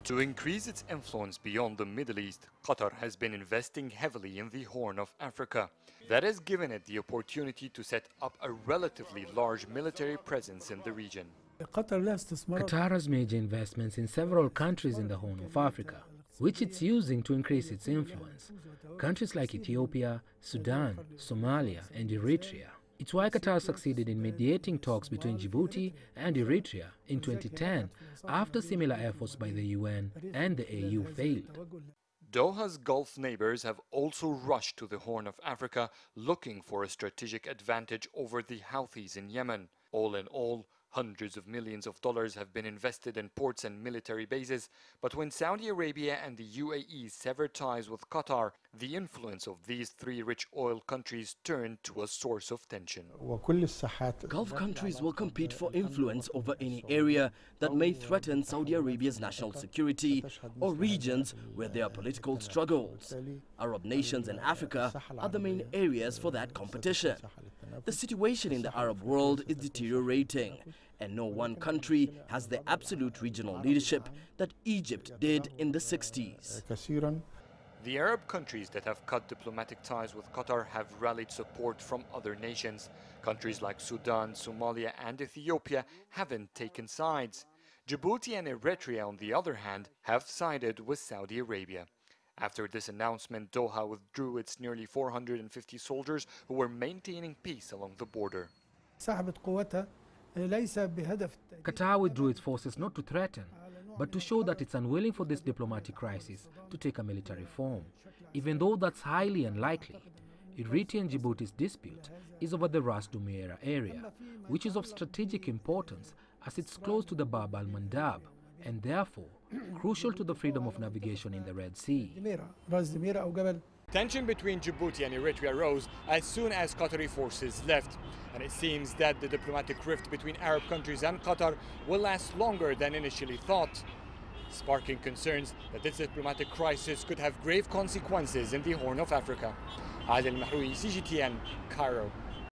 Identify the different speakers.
Speaker 1: To increase its influence beyond the Middle East, Qatar has been investing heavily in the Horn of Africa. That has given it the opportunity to set up a relatively large military presence in the region.
Speaker 2: Qatar has major investments in several countries in the Horn of Africa, which it's using to increase its influence. Countries like Ethiopia, Sudan, Somalia, and Eritrea. It's why Qatar succeeded in mediating talks between Djibouti and Eritrea in 2010 after similar efforts by the UN and the AU failed.
Speaker 1: Doha's Gulf neighbors have also rushed to the Horn of Africa looking for a strategic advantage over the Houthis in Yemen. All in all, hundreds of millions of dollars have been invested in ports and military bases, but when Saudi Arabia and the UAE severed ties with Qatar, the influence of these three rich oil countries turned to a source of tension.
Speaker 3: Gulf countries will compete for influence over any area that may threaten Saudi Arabia's national security or regions where there are political struggles. Arab nations and Africa are the main areas for that competition. The situation in the Arab world is deteriorating, and no one country has the absolute regional leadership that Egypt did in the 60s.
Speaker 1: The Arab countries that have cut diplomatic ties with Qatar have rallied support from other nations. Countries like Sudan, Somalia and Ethiopia haven't taken sides. Djibouti and Eritrea, on the other hand, have sided with Saudi Arabia. After this announcement, Doha withdrew its nearly 450 soldiers who were maintaining peace along the border.
Speaker 2: Qatar withdrew its forces not to threaten, but to show that it's unwilling for this diplomatic crisis to take a military form, even though that's highly unlikely. Eritrea and Djibouti's dispute is over the Ras Dumeira area, which is of strategic importance as it's close to the Bab al-Mandab, and therefore crucial to the freedom of navigation in the Red Sea.
Speaker 1: Tension between Djibouti and Eritrea rose as soon as Qatari forces left, and it seems that the diplomatic rift between Arab countries and Qatar will last longer than initially thought, sparking concerns that this diplomatic crisis could have grave consequences in the Horn of Africa. Adel EL Mahrouky, CGTN, Cairo.